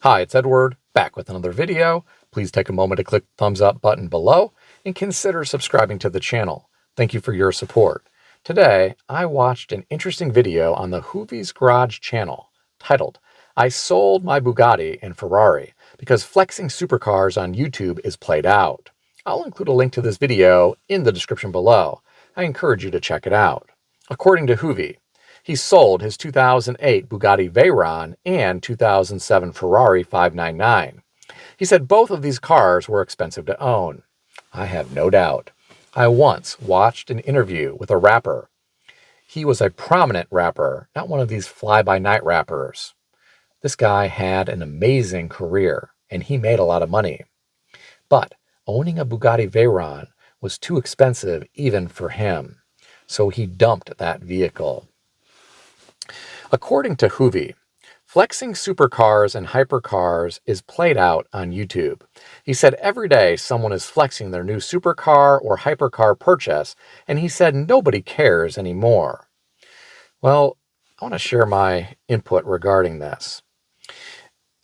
Hi, it's Edward, back with another video. Please take a moment to click the thumbs up button below and consider subscribing to the channel. Thank you for your support. Today, I watched an interesting video on the Hoovie's Garage channel titled, I sold my Bugatti and Ferrari because flexing supercars on YouTube is played out. I'll include a link to this video in the description below. I encourage you to check it out. According to Hoovie, he sold his 2008 Bugatti Veyron and 2007 Ferrari 599. He said both of these cars were expensive to own. I have no doubt. I once watched an interview with a rapper. He was a prominent rapper, not one of these fly-by-night rappers. This guy had an amazing career, and he made a lot of money. But owning a Bugatti Veyron was too expensive even for him, so he dumped that vehicle. According to Hoovie, flexing supercars and hypercars is played out on YouTube. He said every day someone is flexing their new supercar or hypercar purchase, and he said nobody cares anymore. Well, I want to share my input regarding this.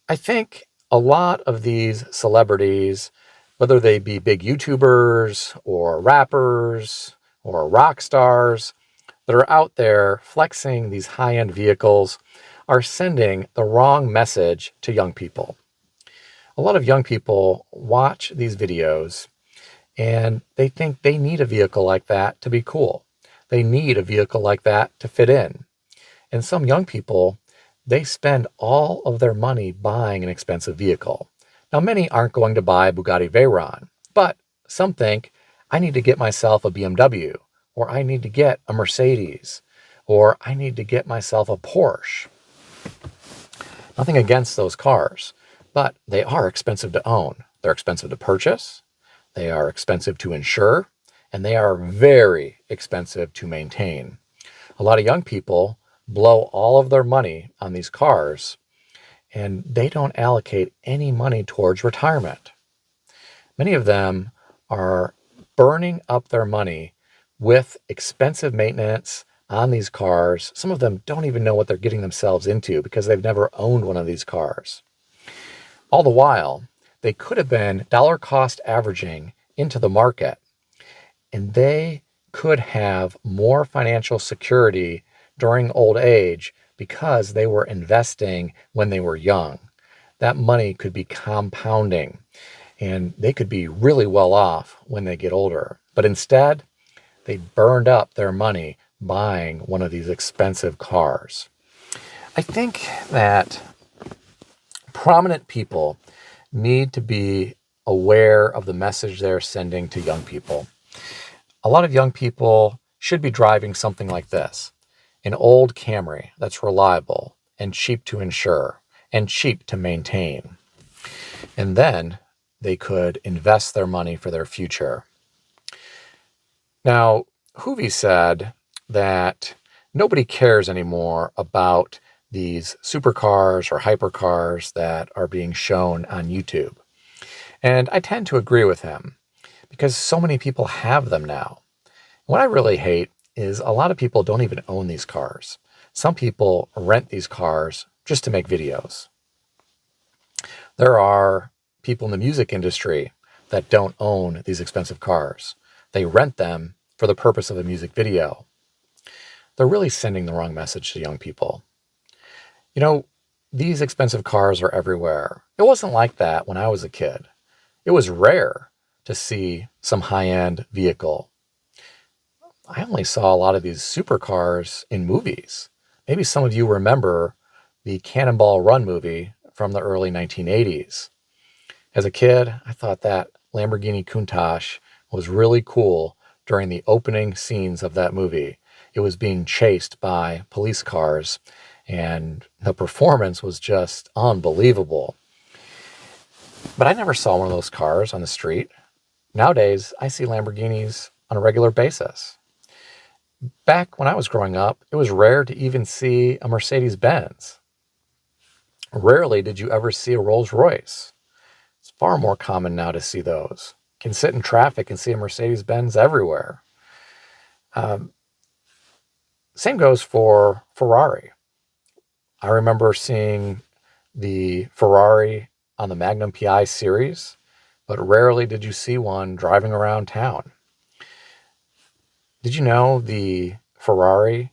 I think a lot of these celebrities, whether they be big YouTubers or rappers or rock stars, that are out there flexing these high-end vehicles are sending the wrong message to young people. A lot of young people watch these videos and they think they need a vehicle like that to be cool. They need a vehicle like that to fit in. And some young people, they spend all of their money buying an expensive vehicle. Now, many aren't going to buy a Bugatti Veyron, but some think, I need to get myself a BMW, or I need to get a Mercedes, or I need to get myself a Porsche. Nothing against those cars, but they are expensive to own. They're expensive to purchase, they are expensive to insure, and they are very expensive to maintain. A lot of young people blow all of their money on these cars, and they don't allocate any money towards retirement. Many of them are burning up their money with expensive maintenance on these cars. Some of them don't even know what they're getting themselves into because they've never owned one of these cars. All the while, they could have been dollar cost averaging into the market, and they could have more financial security during old age because they were investing when they were young. That money could be compounding, and they could be really well off when they get older. But instead, they burned up their money buying one of these expensive cars. I think that prominent people need to be aware of the message they're sending to young people. A lot of young people should be driving something like this, an old Camry that's reliable and cheap to insure and cheap to maintain. And then they could invest their money for their future. Now, Hoovie said that nobody cares anymore about these supercars or hypercars that are being shown on YouTube. And I tend to agree with him because so many people have them now. What I really hate is a lot of people don't even own these cars. Some people rent these cars just to make videos. There are people in the music industry that don't own these expensive cars. They rent them for the purpose of a music video. They're really sending the wrong message to young people. You know, these expensive cars are everywhere. It wasn't like that when I was a kid. It was rare to see some high-end vehicle. I only saw a lot of these supercars in movies. Maybe some of you remember the Cannonball Run movie from the early 1980s. As a kid, I thought that Lamborghini Countach was really cool during the opening scenes of that movie. It was being chased by police cars, and the performance was just unbelievable. But I never saw one of those cars on the street. Nowadays, I see Lamborghinis on a regular basis. Back when I was growing up, it was rare to even see a Mercedes-Benz. Rarely did you ever see a Rolls-Royce. It's far more common now to see those. You can sit in traffic and see a Mercedes-Benz everywhere. Same goes for Ferrari. I remember seeing the Ferrari on the Magnum PI series, but rarely did you see one driving around town. Did you know the Ferrari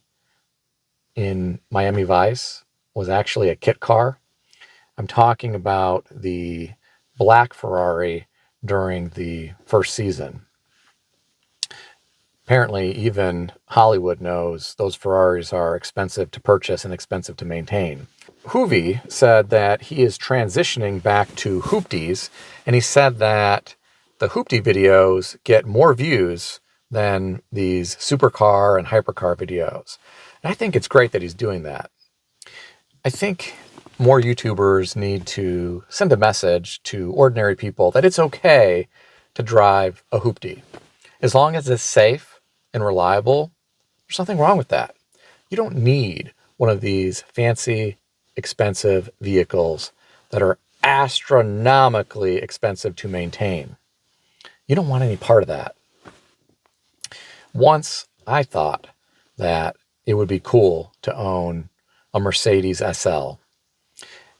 in Miami Vice was actually a kit car? I'm talking about the black Ferrari during the first season. Apparently, even Hollywood knows those Ferraris are expensive to purchase and expensive to maintain. Hoovie said that he is transitioning back to Hoopties, and he said that the Hooptie videos get more views than these supercar and hypercar videos. And I think it's great that he's doing that. I think more YouTubers need to send a message to ordinary people that it's okay to drive a Hooptie. As long as it's safe and reliable, there's nothing wrong with that. You don't need one of these fancy, expensive vehicles that are astronomically expensive to maintain. You don't want any part of that. Once I thought that it would be cool to own a Mercedes SL,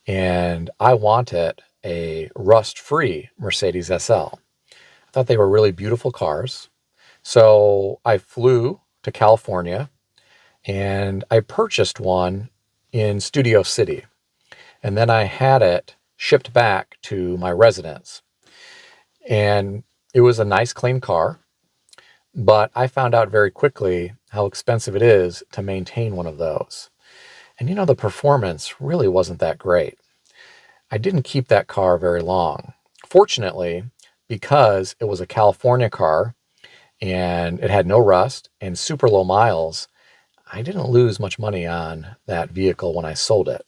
and I wanted a rust-free Mercedes SL. I thought they were really beautiful cars. So I flew to California and I purchased one in Studio City. And then I had it shipped back to my residence. And it was a nice, clean car. But I found out very quickly how expensive it is to maintain one of those. And the performance really wasn't that great. I didn't keep that car very long. Fortunately, because it was a California car and it had no rust and super low miles, I didn't lose much money on that vehicle when I sold it.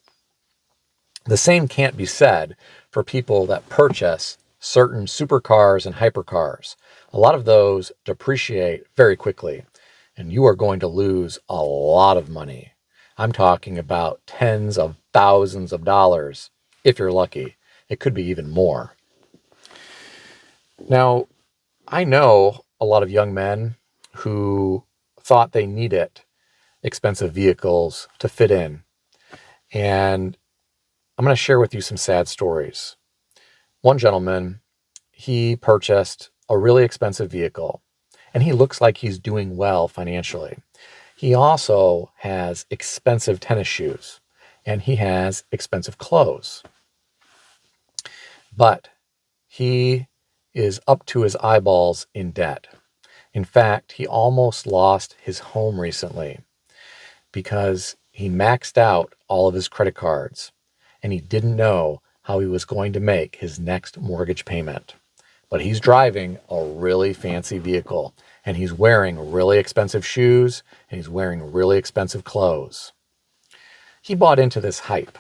The same can't be said for people that purchase certain supercars and hypercars. A lot of those depreciate very quickly, and you are going to lose a lot of money. I'm talking about tens of thousands of dollars if you're lucky. It could be even more. Now, I know a lot of young men who thought they needed expensive vehicles to fit in. And I'm going to share with you some sad stories. One gentleman, he purchased a really expensive vehicle, and he looks like he's doing well financially. He also has expensive tennis shoes, and he has expensive clothes. But he is up to his eyeballs in debt. In fact, he almost lost his home recently because he maxed out all of his credit cards and he didn't know how he was going to make his next mortgage payment. But he's driving a really fancy vehicle and he's wearing really expensive shoes and he's wearing really expensive clothes. He bought into this hype.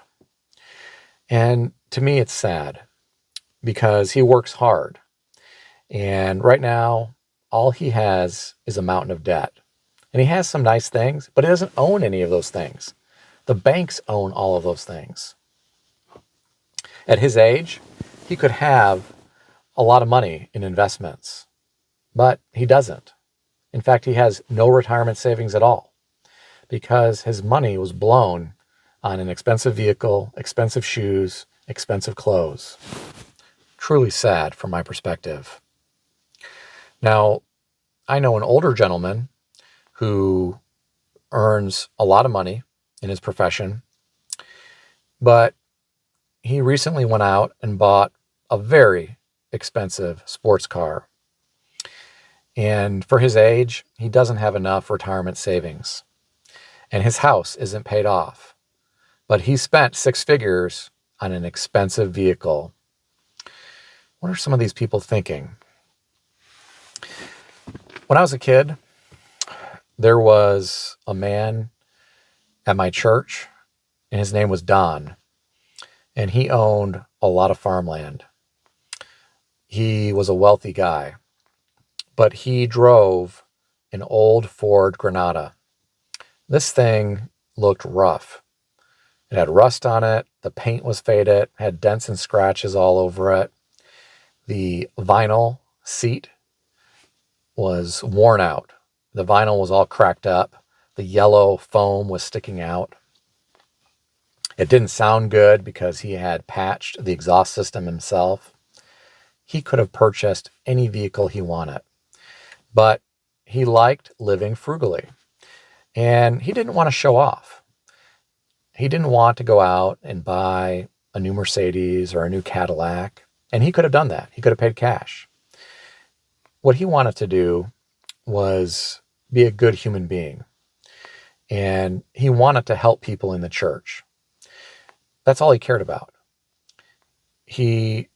And to me, it's sad because he works hard. And right now, all he has is a mountain of debt. And he has some nice things, but he doesn't own any of those things. The banks own all of those things. At his age, he could have a lot of money in investments, but he doesn't. In fact, he has no retirement savings at all because his money was blown on an expensive vehicle, expensive shoes, expensive clothes. Truly sad from my perspective. Now, I know an older gentleman who earns a lot of money in his profession, but he recently went out and bought a very expensive sports car. And for his age, he doesn't have enough retirement savings. And his house isn't paid off. But he spent six figures on an expensive vehicle. What are some of these people thinking? When I was a kid, there was a man at my church, and his name was Don. And he owned a lot of farmland. He was a wealthy guy, but he drove an old Ford Granada. This thing looked rough. It had rust on it. The paint was faded, had dents and scratches all over it. The vinyl seat was worn out. The vinyl was all cracked up. The yellow foam was sticking out. It didn't sound good because he had patched the exhaust system himself. He could have purchased any vehicle he wanted, but he liked living frugally, and he didn't want to show off. He didn't want to go out and buy a new Mercedes or a new Cadillac, and he could have done that. He could have paid cash. What he wanted to do was be a good human being, and he wanted to help people in the church. That's all he cared about. He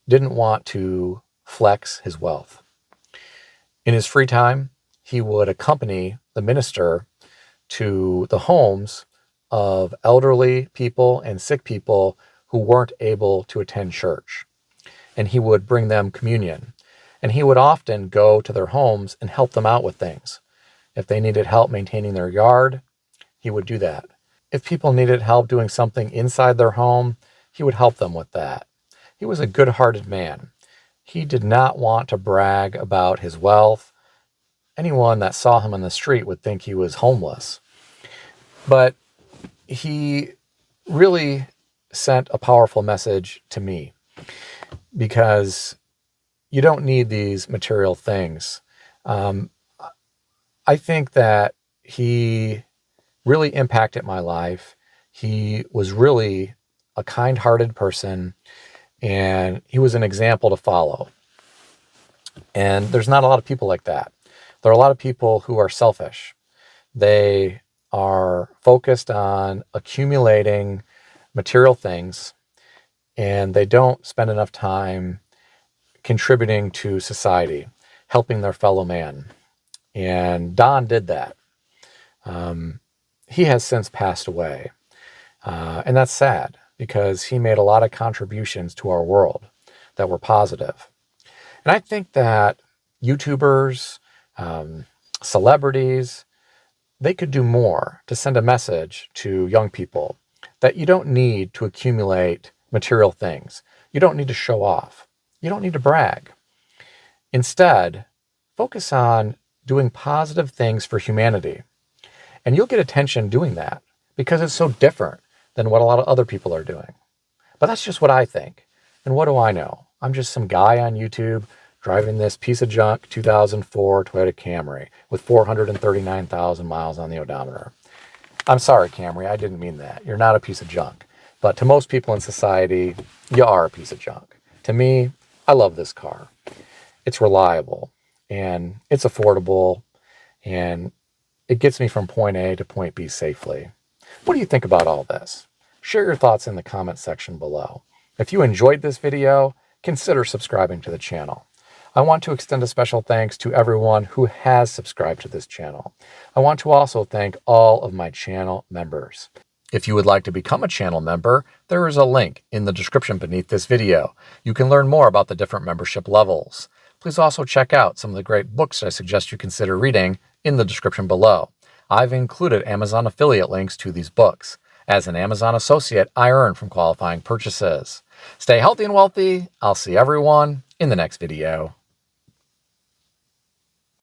didn't want to flex his wealth. In his free time, he would accompany the minister to the homes of elderly people and sick people who weren't able to attend church. And he would bring them communion. And he would often go to their homes and help them out with things. If they needed help maintaining their yard, he would do that. If people needed help doing something inside their home, he would help them with that. He was a good-hearted man. He did not want to brag about his wealth. Anyone that saw him on the street would think he was homeless. But he really sent a powerful message to me, because you don't need these material things. I think that he really impacted my life. He was really a kind-hearted person, and he was an example to follow. And there's not a lot of people like that. There are a lot of people who are selfish. They are focused on accumulating material things, and they don't spend enough time contributing to society, helping their fellow man. And Don did that. He has since passed away. And that's sad, because he made a lot of contributions to our world that were positive. And I think that YouTubers, celebrities, they could do more to send a message to young people that you don't need to accumulate material things. You don't need to show off. You don't need to brag. Instead, focus on doing positive things for humanity. And you'll get attention doing that, because it's so different than what a lot of other people are doing. But that's just what I think. And what do I know? I'm just some guy on YouTube driving this piece of junk 2004 Toyota Camry with 439,000 miles on the odometer. I'm sorry, Camry, I didn't mean that. You're not a piece of junk. But to most people in society, you are a piece of junk. To me, I love this car. It's reliable, and it's affordable, and it gets me from point A to point B safely. What do you think about all this? Share your thoughts in the comment section below. If you enjoyed this video, consider subscribing to the channel. I want to extend a special thanks to everyone who has subscribed to this channel. I want to also thank all of my channel members. If you would like to become a channel member, there is a link in the description beneath this video. You can learn more about the different membership levels. Please also check out some of the great books I suggest you consider reading in the description below. I've included Amazon affiliate links to these books. As an Amazon associate, I earn from qualifying purchases. Stay healthy and wealthy. I'll see everyone in the next video.